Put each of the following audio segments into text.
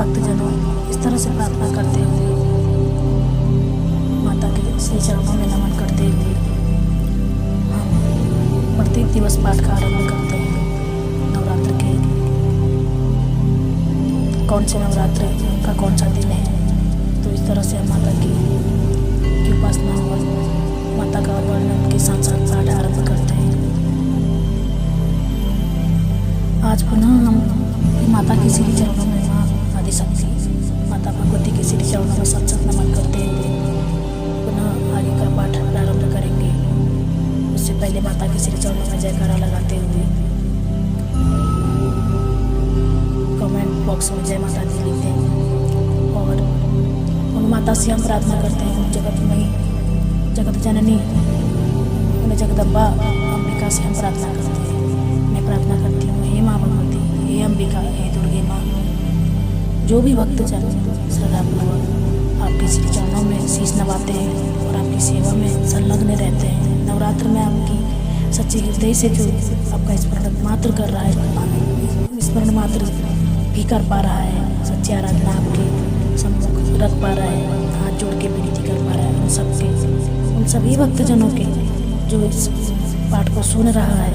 भक्तजनों इस तरह से प्रार्थना करते हुए माता के श्री चरणों में नमन करते हुए हम प्रत्येक दिवस पाठ का आरंभ करते हैं। नवरात्र के कौन से नवरात्र का कौन सा दिन है, तो इस तरह से हम माता की उपासना और माता का वर्णन के साथ साथ पाठ आरंभ करते हैं। आज पुनः हम माता के श्री चरणों में माँ आदिशक्ति माता भगवती के श्री चरणों में सत नमन करते हुए पुनः आगे का पाठ प्रारंभ करेंगे। उससे पहले माता के श्री चरणों में जयकारा लगाते हुए कमेंट बॉक्स में जय माता दी लिखते हैं और उन माता से हम प्रार्थना करते हैं, उन जगतमयी जगत जननी उन जगदम्बा अंबिका से हम प्रार्थना करते हैं। मैं प्रार्थना करती हूँ, हे माँ भगवती, हे अंबिका, हे दुर्गे माँ, जो भी भक्तजन श्रद्धापूर्वक आपके श्री चरणों में शीश नवाते हैं और आपकी सेवा में संलग्न रहते हैं, नवरात्र में आपकी सच्चे हृदय से जो आपका स्मरण मात्र कर रहा है, स्मरण मात्र भी कर पा रहा है, सच्ची आराधना आपके सम्मुख रख पा रहा है, हाथ जोड़ के विनती कर पा रहा है, उन सभी भक्तजनों के जो इस पाठ को सुन रहा है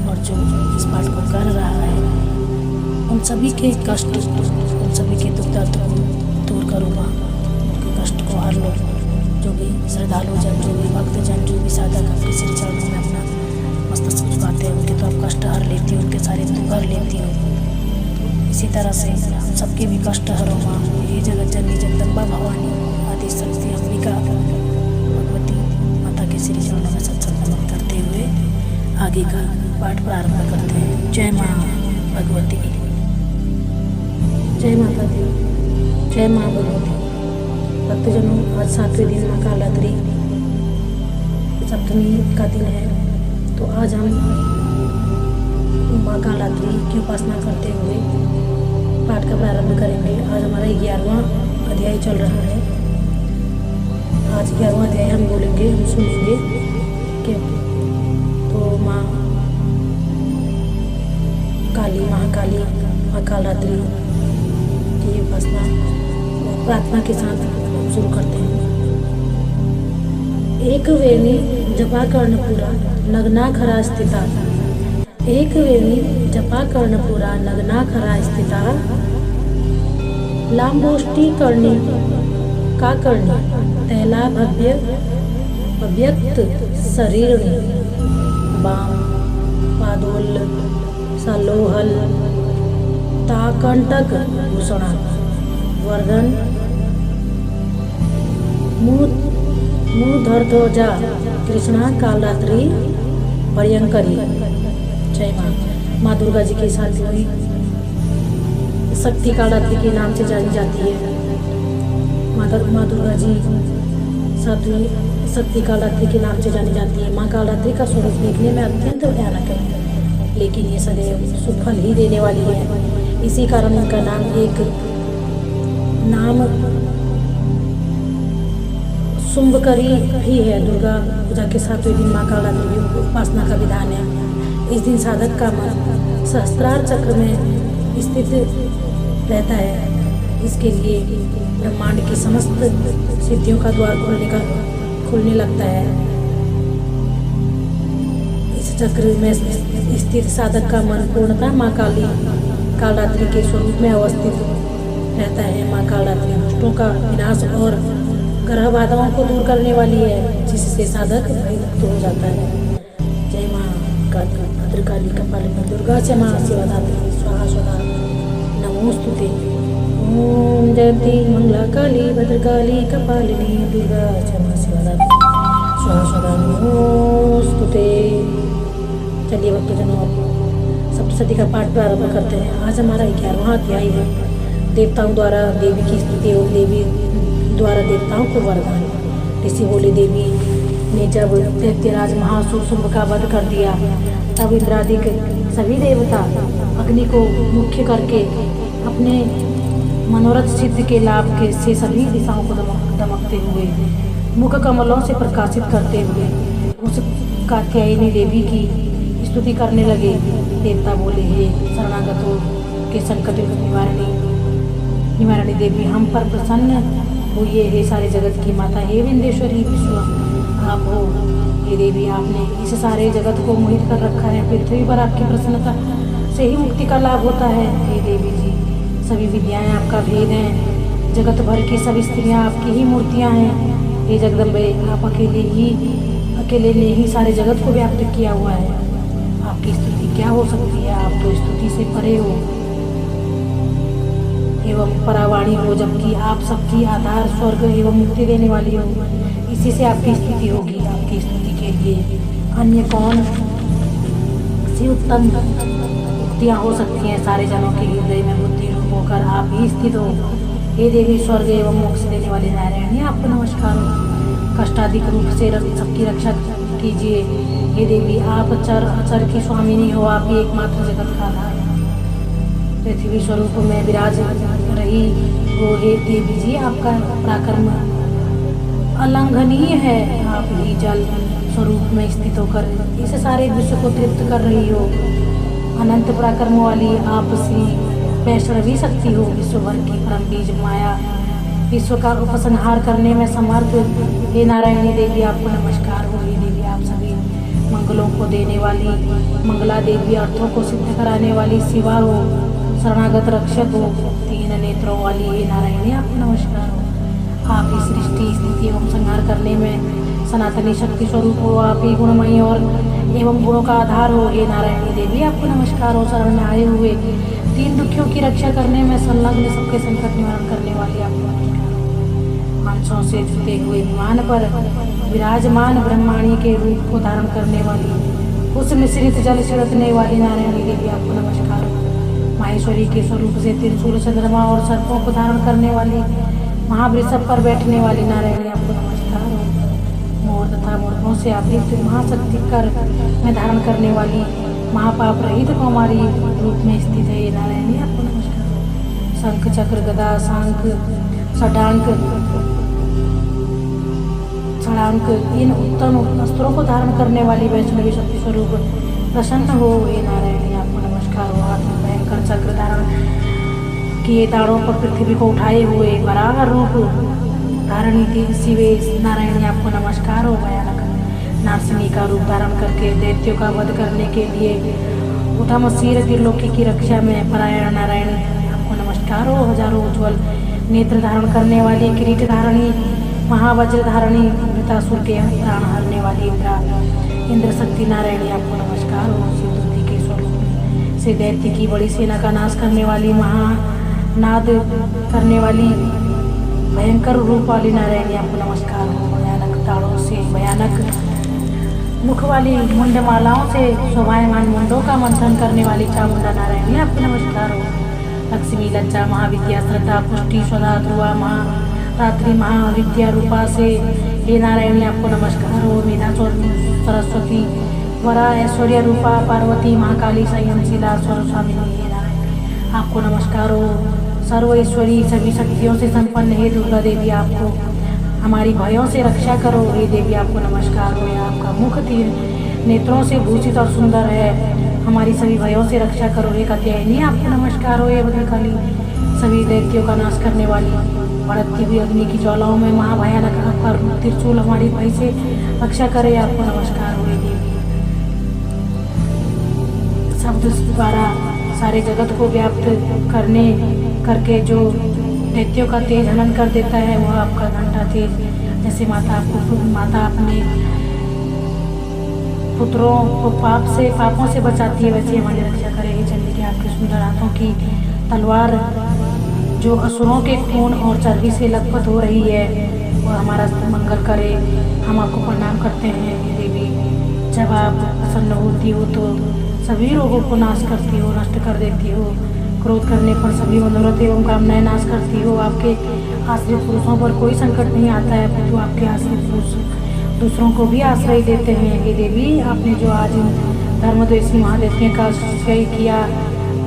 और जो इस पाठ को कर रहा है, उन सभी के कष्ट, उन सभी के दुख दर्द को दूर करो माँ, उनके कष्ट को हर लो। जो भी श्रद्धालु जन, जो भी भक्तजन, जो भी साधक आपके श्री चरणों में अपना मस्तक झुकाते हैं, उनके तो आप कष्ट हर लेती हो, उनके सारे दुख हर लेती हो। इसी तरह से हम सबके भी कष्ट हरो माँ, ये जगत जननी जगदम्बा भवानी आदि शक्ति अंबिका भगवती माता के श्री चरणों में सत्संग नमन करते हुए आगे का पाठ प्रारंभ करते हैं। जय माँ भगवती, जय माता दी, जय माँ भगवती। भक्तजनों, आज 7वें दिन माँ कालरात्रि सप्तमी का दिन है, तो आज हम माँ कालरात्रि की उपासना करते हुए पाठ का प्रारंभ करेंगे। आज हमारा 11वां अध्याय चल रहा है। आज 11वां अध्याय हम बोलेंगे, हम सुनेंगे कि तो माँ काली, महाकाली, माँ कालरात्रि की उपासना प्रार्थना के साथ शुरू करते हैं। एक वेणी जपा कर्णपुरा नग्ना खरा स्थिता, एक वेणी जपा कर्णपुरा नग्ना खरा स्थिता, लांबोष्टि कर्णी का कर्णी तैला भव्य व्यक्त शरीरणी, बाम पादोल सलोहल ताकंटक भूषणा, वर्धन मूर्धध्वजा कृष्णा कालरात्रि भयंकरी। जय माँ। माँ दुर्गा जी की सातवीं शक्ति कालरात्रि के नाम से जानी जाती है। माँ दुर्गा जी सातवीं शक्ति कालरात्रि के नाम से जानी जाती है। माँ कालरात्रि का स्वरूप देखने में अत्यंत भयानक है, लेकिन ये सदैव सुफल ही देने वाली है। इसी कारण इनका नाम शुंभकरी भी है। दुर्गा पूजा के 7वें दिन माँ कालरात्रि उपासना का विधान है। इस दिन साधक का मन सहस्त्रार चक्र में स्थित रहता है। इसके लिए ब्रह्मांड की समस्त सिद्धियों का द्वार खुलने लगता है। इस चक्र में स्थित साधक का मन पूर्णतः माँ कालरात्रि के स्वरूप में अवस्थित रहता है। माँ कालरात्रि दुष्टों का विनाश और ग्रह बाधाओं को दूर करने वाली है, जिससे साधक मुक्त हो जाता है। जय माँ भद्रकाली कपालिनी दुर्गा से माँ शिवदात्री स्वाहा स्वधा नमोस्तुते। ओम जयंती मंगला काली भद्रकाली कपालिनी दुर्गा से माँ शिवदात्री स्वाहा स्वधा नमोस्तुते। चलिए भक्तजनों, सप्तशती का पाठ प्रारंभ करते हैं। आज हमारा 11वां अध्याय है। देवताओं द्वारा देवी की स्तुति और देवी द्वारा देवताओं को वरदान। ऋषि बोले, देवी ने जब दैत्यराज महासुर शुंभ का वध कर दिया, तब इंद्रादिक सभी देवता अग्नि को मुख्य करके अपने मनोरथ सिद्ध के लाभ के से सभी दिशाओं को दमकते हुए मुख कमलों से प्रकाशित करते हुए उस कात्यायनी देवी की स्तुति करने लगे। देवता बोले, हे शरणागतों के संकट निवारणी निवारणी देवी हम पर प्रसन्न हुई हे सारे जगत की माता, हे विंध्येश्वरी विश्व आप हो। हे देवी आपने इस सारे जगत को मोहित कर रखा है, पृथ्वी पर आपकी प्रसन्नता से ही मुक्ति का लाभ होता है। हे देवी जी सभी विद्याएं आपका भेद हैं, जगत भर की सभी स्त्रियां आपकी ही मूर्तियां हैं। हे जगदम्बे आप अकेले ने ही सारे जगत को व्याप्त किया हुआ है, आपकी स्तुति क्या हो सकती है, आप तो स्तुति से परे हो एवं परावाणी हो, जबकि आप सबकी आधार स्वर्ग एवं मुक्ति देने वाली हो। इसी से आपकी स्तुति होगी। आपकी स्तुति के लिए अन्य कौन सी उत्तम उक्तियाँ हो सकती हैं। सारे जनों के हृदय में बुद्धि रूप होकर आप ही स्थित हो। हे देवी स्वर्ग एवं मोक्ष देने वाले नारायणी आपको नमस्कार हो। कष्टाधिक रूप से सबकी रक्षा कीजिए। हे देवी आप चर अचर की स्वामिनी हो, आप ही एकमात्र जगत का आधार पृथ्वी स्वरूप में विराज रही हो। हे देवी जी आपका पराक्रम अलंघनीय है, आप ही जल स्वरूप में स्थित होकर इस सारे विश्व को तृप्त कर रही हो। अनंत पराक्रम वाली आप श्री वैष्णवी शक्ति हो, विश्व भर की परम बीज माया विश्व का उपसंहार करने में समर्थ। हे नारायणी देवी आपको नमस्कार हो। हे देवी आप सभी मंगलों को देने वाली मंगला देवी, अर्थों को सिद्ध कराने वाली शिवा हो, शरणागत रक्षक हो, तीन नेत्रों वाली हे नारायणी आपको नमस्कार हो। आप ही सृष्टि स्थिति एवं संहार करने में सनातनी शक्ति स्वरूप हो, आप ही गुणमयी और एवं गुणों का आधार हो। हे नारायणी देवी आपको नमस्कार हो। शरण में आए हुए तीन दुखियों की रक्षा करने में संलग्न सबके संकट निवारण करने वाली आपको नमस्कार हो। हंसों से जुटे हुए विमान पर विराजमान ब्रह्माणी के रूप को धारण करने वाली, उस मिश्रित जल छिड़कने वाली नारायणी देवी आपको नमस्कार हो। माहेश्वरी के स्वरूप से त्रिशूल चंद्रमा और सर्पों को धारण करने वाली, महावृषभ पर बैठने वाली नारायणी आपको नमस्कार हो। मोर तथा मूर्खों से आवृत महाशक्ति कर में धारण करने वाली, महापाप रहित कौमारी रूप में स्थित है ये नारायणी आपको नमस्कार हो। शंख चक्र गदा सांख षडांक इन उत्तम अस्त्रों को धारण करने वाली वैष्णवी शक्ति स्वरूप प्रसन्न हो। हे नारायणी आपको नमस्कार हो। हाथ में भयंकर चक्र धारण किए दाढ़ों पर पृथ्वी को उठाए हुए बराबर रूप धारणी शिवे नारायणी आपको नमस्कार हो। भयानक नारसिनी का रूप धारण करके दैत्यों का वध करने के लिए उठम शीर त्रिलोकी की रक्षा में परायण नारायणी आपको नमस्कार हो। हजारों उज्ज्वल नेत्र धारण करने वाली किरीट धारणी, महावज्र धारणी, मृतासुर के प्राण हरने वाली इंद्र शक्ति नारायणी आपको नमस्कार हो। शिवदूती के स्वरूप से दैत्य की बड़ी सेना का नाश करने वाली, महानाद करने वाली, भयंकर रूप वाली नारायणी आपको नमस्कार हो। भयानक ताड़ों से भयानक मुख वाली, मुंडमालाओं से शोभायमान मुंडों का मंथन करने वाली चामुंडा नारायणी आपको नमस्कार हो। लक्ष्मी लज्जा महाविद्या श्रद्धा पुष्टि स्वधा ध्रुवा महारात्रि महाविद्या रूपा से हे नारायणी आपको नमस्कार हो। मेधा सरस्वती वरा ऐश्वर्य रूपा पार्वती महाकाली संयमशिला स्वरूपामिनी हे नारायणी आपको नमस्कार हो। सर्व ईश्वरी सभी शक्तियों से संपन्न हे दुर्गा देवी आपको हमारी भयों से रक्षा करो। हे देवी आपको नमस्कार हो। आपका मुख तीन नेत्रों से भूषित और सुंदर है, हमारी सभी भयों से रक्षा करो। हे कात्यायनी आपको नमस्कार हो। हे भद्रकाली सभी दैत्यों का नाश करने वाली, भड़कती हुई अग्नि की ज्वालाओं में महाभयानक आपका त्रिशूल हमारी भय से रक्षा करे। आपको नमस्कार हो। हे देवी शब्द द्वारा सारे जगत को व्याप्त करके जो दैत्यों का तेज हनन कर देता है, वह आपका घंटा तेज जैसे माता अपने पुत्रों को पापों से बचाती है, वैसे हमारी रक्षा करे। हे चंडी के आपके सुंदर हाथों की तलवार जो असुरों के खून और चर्बी से लथपथ हो रही है, वह हमारा मंगल करे। हम आपको प्रणाम करते हैं। हे देवी जब आप प्रसन्न होती हो तो सभी रोगों को नाश करती हो, नष्ट कर देती हो। क्रोध करने पर सभी मनोरथ एवं कामनाएं नाश करती हो। आपके आश्रित पुरुषों पर कोई संकट नहीं आता है, परंतु आपके आश्रित पुरुष दूसरों को भी आश्रय देते हैं। हे देवी आपने जो आज धर्मद्वेषी महादेव का आश्रय किया,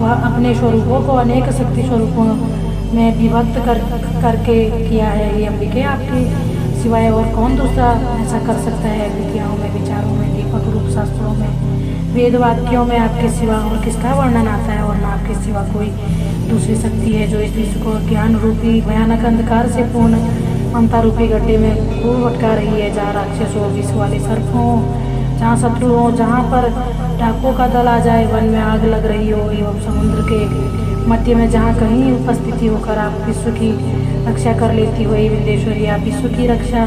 वह अपने स्वरूपों को अनेक शक्ति स्वरूपों में विभक्त करके किया है। ये अंबिके आपके सिवाय और कौन दूसरा ऐसा कर सकता है। विद्याओं में, विचारों में, दीपक रूप शास्त्रों में, वेद वाक्यों में आपके सिवा और किसका वर्णन आता है, और न आपके सिवा कोई दूसरी शक्ति है जो इस विश्व को ज्ञान रूपी भयानक अंधकार से पूर्ण ममता रूपी गड्ढे में खूब भटका रही है, जहाँ राक्षस हो, विष वाले सर्प हो, जहाँ शत्रु हो, जहाँ पर डाकुओं का दल आ जाए, वन में आग लग रही हो एवं समुद्र के मध्य में जहाँ कहीं उपस्थिति होकर आप विश्व की रक्षा कर लेती हो विंध्येश्वरी। आप विश्व की रक्षा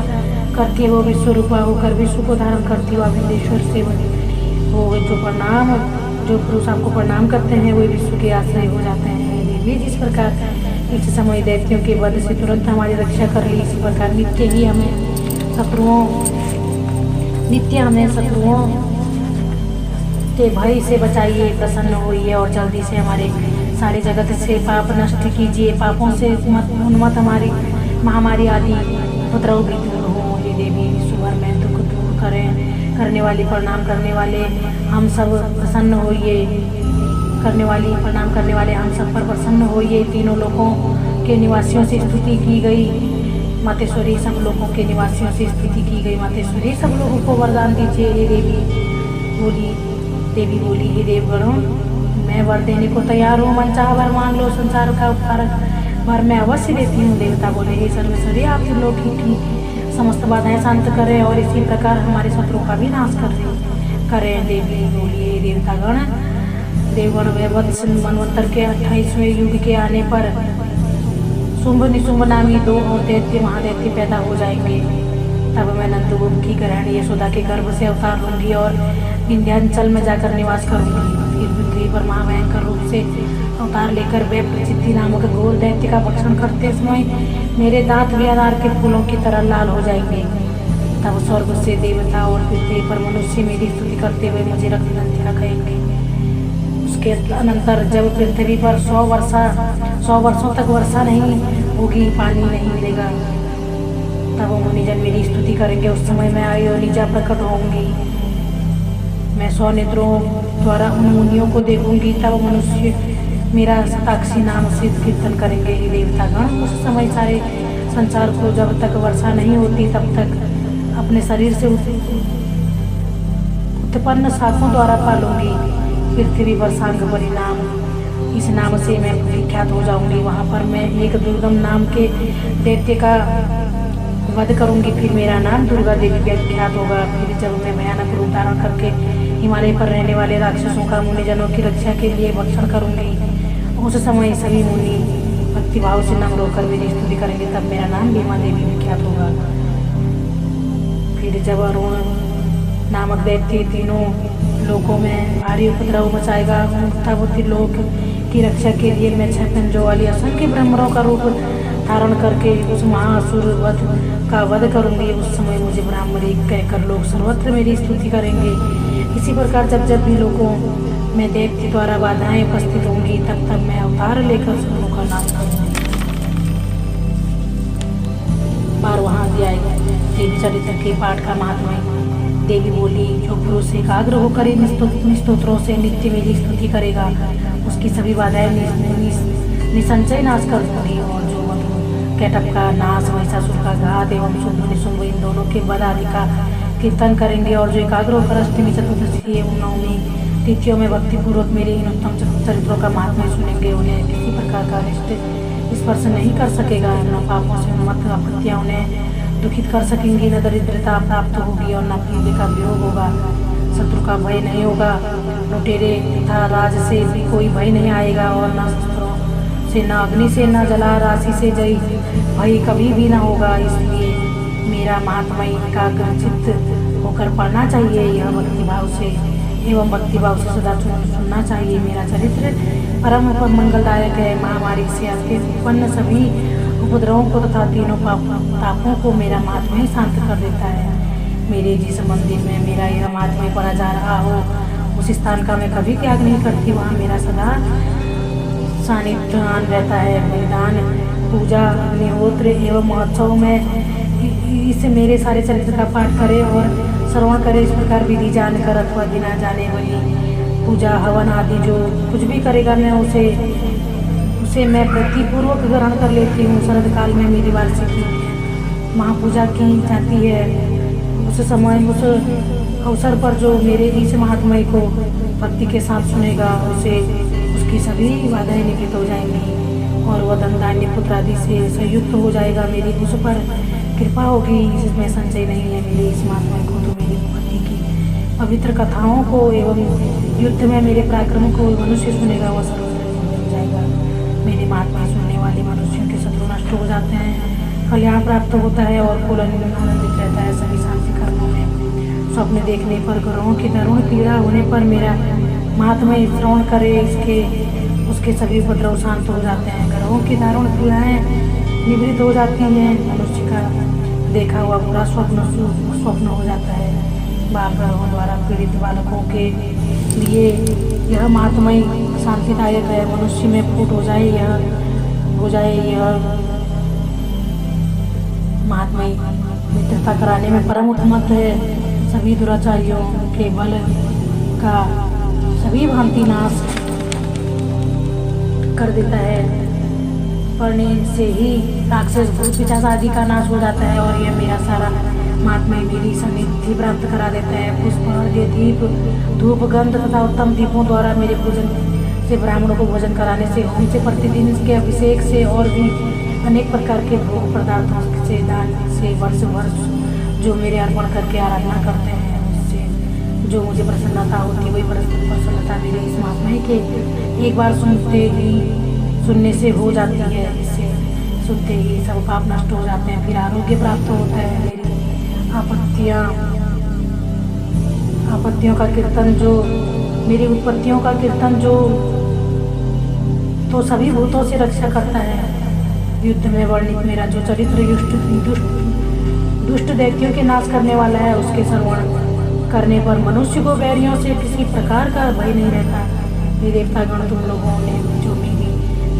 करती हो, विश्व रूपा होकर विश्व को धारण करती हो आप विंध्येश्वर से वो जो पुरुष आपको प्रणाम करते हैं वो विश्व के आश्रय हो जाते हैं देवी। जिस प्रकार इस समय दैत्यों के वध से तुरंत हमारी रक्षा कर ली, इसी प्रकार नित्य हमें शत्रुओं के भय से बचाइए, प्रसन्न होइए और जल्दी से हमारे सारे जगत से पाप नष्ट कीजिए, पापों से उन्मत्त हमारी महामारी आदि उपद्रव भी दूर हो ये देवी। विश्व भर में दुख दूर करने वाली प्रणाम करने वाले हम सब प्रसन्न होइए, प्रणाम करने वाले हम सब पर प्रसन्न होइए। तीनों लोकों के निवासियों से स्तुति की गई मातेश्वरी, सब लोगों के निवासियों से स्तुति की गई मातेश्वरी, सब लोगों को वरदान दीजिए हे देवी बोली हे देवगणों, मैं वर देने को तैयार हूँ, मन चाह वर मांग लो, संसार का उपकारक वर मैं अवश्य देती हूँ। देवता बोले हे सर्वेश्वरी, आप लोग की समस्त बाधाएं शांत करें और इसी प्रकार हमारे शत्रुओं का भी नाश करें। देवी बोलिए देवगण वैवत्स मनवंतर के 28वें युग के आने पर शुंभ निशुंभ नामी 2 और दैत्य महादैत्य पैदा हो जाएंगे। तब मैं नंदगोप की ग्रहणी यशोदा के गर्भ से अवतार लूंगी और विंध्याचल में जाकर निवास करूंगी। फिर पृथ्वी पर महाभयंकर रूप से अवतार लेकर वे प्रचिति नामक घोर दैत्य का भक्षण करते समय मेरे दांत भी अनार के फूलों की तरह लाल हो जाएंगे। तब स्वर्ग से देवता और पृथ्वी पर मनुष्य मेरी स्तुति करते हुए मुझे रत्नंतिका कहेंगे। उसके अनंतर जब पृथ्वी पर 100 वर्षों तक वर्षा नहीं होगी, पानी नहीं मिलेगा, तब मुनिजन मेरी स्तुति करेंगे। उस समय मैं अयोनिजा प्रकट होंगी, मैं 100 नेत्रों द्वारा उन मुनियों को देखूंगी। तब मनुष्य मेरा शताक्षी नाम से कीर्तन करेंगे ही देवतागण। उस समय सारे संसार को जब तक वर्षा नहीं होती तब तक अपने शरीर से उत्पन्न शाखों द्वारा पालूंगी। पृथ्वी पर सांग परिणाम इस नाम से मैं विख्यात हो जाऊंगी। वहाँ पर मैं एक दुर्गम नाम के दैत्य का वध करूंगी, फिर मेरा नाम दुर्गा देवी विख्यात होगा। फिर जब मैं भयानक रूप धारण करके हिमालय पर रहने वाले राक्षसों का मुनिजनों की रक्षा के लिए भक्षण करूंगी, उस समय सभी मुनि भक्तिभाव से नम्र होकर मेरी स्तुति करेंगे, तब मेरा नाम भीमा देवी विख्यात होगा। फिर जब अरुण नामक दैत्य तीनों लोकों में भारी उपद्रव मचाएगा, तब त्रिलोक की रक्षा के लिए मैं 6 पंजों वाली असंख्य ब्रह्मणों का रूप धारण करके उस महाअसुर का वध करूंगी। उस समय मुझे ब्राह्मणी कहकर लोग सर्वत्र मेरी स्तुति करेंगे। इसी प्रकार जब जब भी लोगों में दैत्य द्वारा बाधाएं उपस्थित होंगी, तब तब मैं अवतार लेकर शत्रुओं का नाश करूंगी। 12वां अध्याय देवी चरित्र के पाठ का महात्म्य। देवी बोली, जो पुरुष एकाग्र होकर इन स्तोत्रों से नित्य मेरी स्तुति करेगा, उसकी सभी बाधाएं निसंचय नाश कर दूंगी। और जो कैटअप का नाश, महिषासुर का घात एवं शुंभ निशुंभ इन दोनों के वध आदि का कीर्तन करेंगे। और जो एकाग्र होकर अष्टमी, चतुर्दशी एवं नवमी तिथियों में भक्तिपूर्वक मेरे इन उत्तम चरित्रों का महात्म्य सुनेंगे, उन्हें किसी प्रकार का अनिष्ट स्पर्श नहीं कर सकेगा। न पापों से उन्मत्त आपत्तियाँ उन्हें दुखित कर सकेंगी, न दरिद्रता प्राप्त होगी और न पीड़े का वियोग होगा। शत्रु का भय नहीं होगा, लुटेरे तथा राज से भी कोई भय नहीं आएगा, और न शस्त्रों से, न अग्नि से, न जला राशि से जय भय कभी भी न होगा। इसलिए मेरा महात्म्य एकाग्रचित्त होकर पढ़ना चाहिए, यह भक्तिभाव से एवं भक्तिभाव से सदा सुनना चाहिए। मेरा चरित्र परम मंगलदायक है, महामारी से आपके उत्पन्न सभी उपद्रवों को तथा तीनों तापों को मेरा महात्म्य शांत कर देता है। मेरे जिस मंदिर में मेरा यह महात्म्य पढ़ा जा रहा हो, उस स्थान का मैं कभी त्याग नहीं करती, वहाँ मेरा सदा सानिध्य रहता है। बलिदान, पूजा, अग्निहोत्र एवं महोत्सव में इस मेरे सारे चरित्र का पाठ करे और श्रवण करे। इस प्रकार विधि जानकर अथवा बिना जाने वाली पूजा, हवन आदि जो कुछ भी करेगा, मैं उसे मैं प्रतिपूर्वक ग्रहण कर लेती हूँ। शरद काल में मेरी वार्षिकी महापूजा की जाती है। उस समय, उस अवसर पर जो मेरे इस महात्म्य को भक्ति के साथ सुनेगा, उसे उसकी सभी बाधाएं निवृत्त हो जाएंगी और वह धन धान्य पुत्र आदि से संयुक्त हो जाएगा। मेरी उस पर कृपा होगी, इसमें संशय नहीं है। मेरे इस महात्मा को तो मेरी पति की पवित्र कथाओं को एवं युद्ध में मेरे पराक्रम को मनुष्य सुनेगा, वह सर्वश्रेष्ठ हो जाएगा। मेरे महात्मा सुनने वाले मनुष्यों के शत्रु नष्ट हो जाते हैं, कल्याण प्राप्त होता है और कुल आनंदित रहता है। सभी शांति कर्मों में स्वप्न देखने पर, ग्रहों की दारुण पीड़ा होने पर मेरा महात्मा श्रवण करे, उसके सभी उपद्रव शांत हो जाते हैं। ग्रहों की दारुण पीड़ाएं निवृत्त हो जाती हैं। मनुष्य का देखा हुआ बुरा स्वप्न हो जाता है। बाल ग्रहों द्वारा पीड़ित बालकों के लिए यह महात्मय शांतिदायक है। मनुष्य में फूट हो जाए यह महात्मय मित्रता कराने में परम उत्तम है। सभी दुराचारियों के बल का सभी भांति नाश कर देता है। पढ़ने से ही राक्षस भूत पिशाच आदि का नाश हो जाता है और यह मेरा सारा महात्मा मेरी समृद्धि प्राप्त करा देता है। पुष्प, अर्घ्य, दीप, धूप, गंध तथा उत्तम दीपों द्वारा मेरे पूजन से, ब्राह्मणों को भोजन कराने से, होम से, प्रतिदिन इसके अभिषेक से और भी अनेक प्रकार के भोग पदार्थों से, दान से वर्ष जो मेरे अर्पण करके आराधना करते हैं, उससे जो मुझे प्रसन्नता होती है, वही प्रसन्नता मेरे इस महात्मा के एक बार सुनने से हो जाती है। इससे सुनते ही सब पाप नष्ट हो जाते हैं, फिर आरोग्य प्राप्त होता है। मेरी आपत्तियों का कीर्तन जो, मेरी उत्पत्तियों का कीर्तन जो तो सभी भूतों से रक्षा करता है। युद्ध में वर्णित मेरा जो चरित्र दुष्ट दैत्यों के नाश करने वाला है, उसके श्रवण करने पर मनुष्य को बैरियों से किसी प्रकार का भय नहीं रहता। ये देवतागण तुम लोगों ने जो मेरी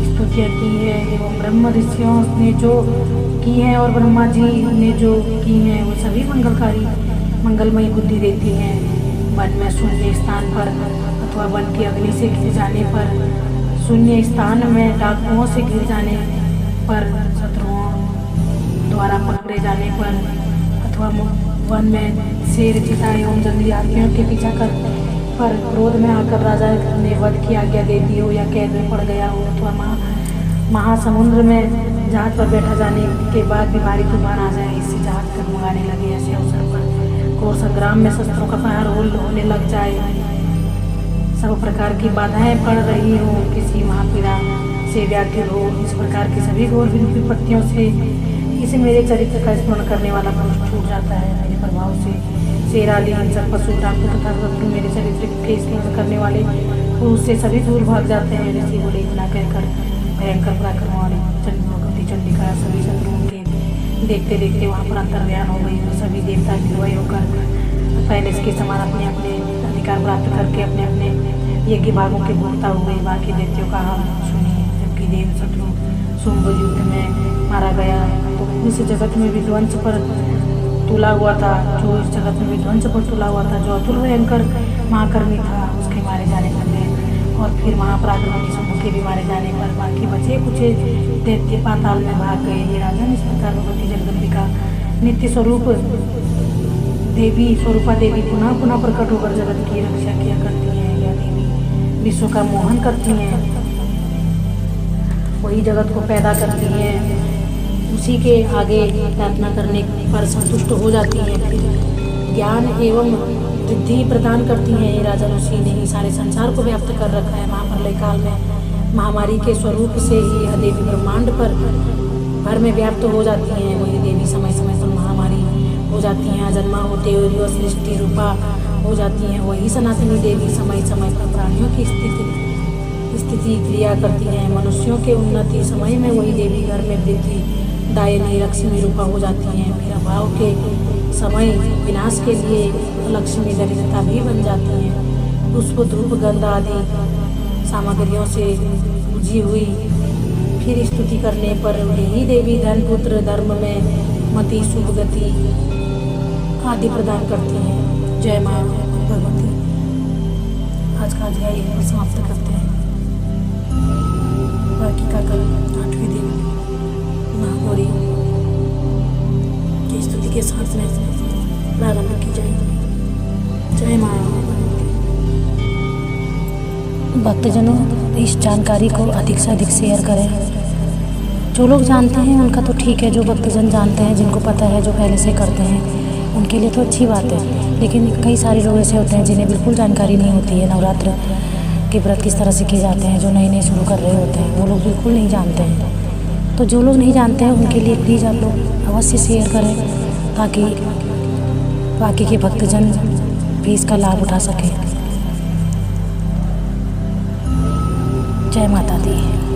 स्तुतियाँ की है एवं ब्रह्म ऋषियों ने जो की हैं और ब्रह्मा जी ने जो की हैं, वो सभी मंगलमयी बुद्धि देती हैं। वन में शून्य स्थान पर अथवा वन की अग्नि से घिर जाने पर, शून्य स्थान में डाकुओं से घिर जाने पर, शत्रुओं द्वारा पकड़े जाने पर, अथवा वन में शेर, चीता एवं जंगली हाथियों के पीछा कर पर क्रोध में आकर राजा ने वध की आज्ञा दे दी हो या कैद में पड़ गया हो, अथवा महासमुद्र में जहाज पर बैठा जाने के बाद भी भारी तूफान आ जाए, इससे जहाज तक मंगाने लगे। ऐसे अवसर पर घोर संग्राम में शस्त्रों का प्रहार होने लग जाए, सब प्रकार की बाधाएं पड़ रही हो, किसी महापीड़ा से व्याकुल हो, इस प्रकार की सभी घोर विपत्तियों से इस मेरे चरित्र का स्मरण करने वाला पुरुष छूट जाता है। मेरे प्रभाव से शेराली, हिंसक पशु, डाकू तथा शत्रु मेरे चरित्र के स्मरण करने वाले पुरुष से सभी दूर भाग जाते हैं। ऋषि बोले, इतना कहकर भयंकर पराक्रम वाली चंडिका सभी शत्रुओं के देखते देखते वहाँ पर अंतर्ध्यान हो गई। तो सभी देवता विधवाई होकर पहले इसके समान अपने अपने अधिकार प्राप्त करके अपने अपने यज्ञ भागों के भोक्ता हुए। बाकी दैत्यों का हाल सुनिए। जबकि देव शत्रु शुंभ युद्ध में मारा गया, तो इस जगत में विध्वंस पर तुला हुआ था, जो इस जगत में विध्वंस पर तुला हुआ था, जो अतुल भयंकर महाकर्मी था, उसके मारे जाने पर और फिर महापराक्रमी शंभु के भी मारे जाने पर बाकी बचे कुछ दैत्य पाताल में भाग गए। ये राजन इस प्रकार भगवती जगदम्बिका नित्य स्वरूप देवी स्वरूपा देवी पुनः पुनः प्रकट होकर जगत की रक्षा किया करती हैं। यह देवी विश्व का मोहन करती हैं, वही जगत को पैदा करती हैं, उसी के आगे प्रार्थना करने पर संतुष्ट हो जाती हैं, फिर ज्ञान एवं वृद्धि प्रदान करती हैं। ये राजन उसी ने ही सारे संसार को व्याप्त कर रखा है। महाप्रलय काल में महामारी के स्वरूप से ही यह देवी ब्रह्मांड पर भर में व्याप्त हो जाती हैं। वही देवी समय समय पर महामारी हो जाती हैं, जन्मा होते हुए सृष्टि रूपा हो जाती हैं। वही सनातनी देवी समय समय पर प्राणियों की स्थिति क्रिया करती हैं। मनुष्यों के उन्नति समय में वही देवी घर में वृद्धि दायनी लक्ष्मी रूपा हो जाती हैं। फिर अभाव के समय विनाश के लिए लक्ष्मी दरिद्रता भी बन जाती हैं। पुष्प, धूप, गंध आदि सामग्रियों से पूजी हुई फिर स्तुति करने पर यही देवी धन, पुत्र, धर्म में मति, शुभ गति आदि प्रदान करती हैं। जय माँ भगवती। आज का अध्याय समाप्त करते हैं। बाकी का कल 8वें दिन महागौरी की स्तुति के साथ में प्रारंभ की जाएगी। जय माँ। भक्तजनों इस जानकारी को अधिक से अधिक शेयर करें। जो लोग जानते हैं उनका तो ठीक है, जो भक्तजन जानते हैं, जिनको पता है, जो पहले से करते हैं, उनके लिए तो अच्छी बात है। लेकिन कई सारे लोग ऐसे होते हैं जिन्हें बिल्कुल जानकारी नहीं होती है नवरात्र के व्रत किस तरह से किए जाते हैं, जो नए नए शुरू कर रहे होते हैं, वो लोग बिल्कुल नहीं जानते हैं। तो जो लोग नहीं जानते हैं उनके लिए प्लीज़ आप लोग अवश्य शेयर करें, ताकि बाकी के भक्तजन भी इसका लाभ उठा सकें। जय माता दी।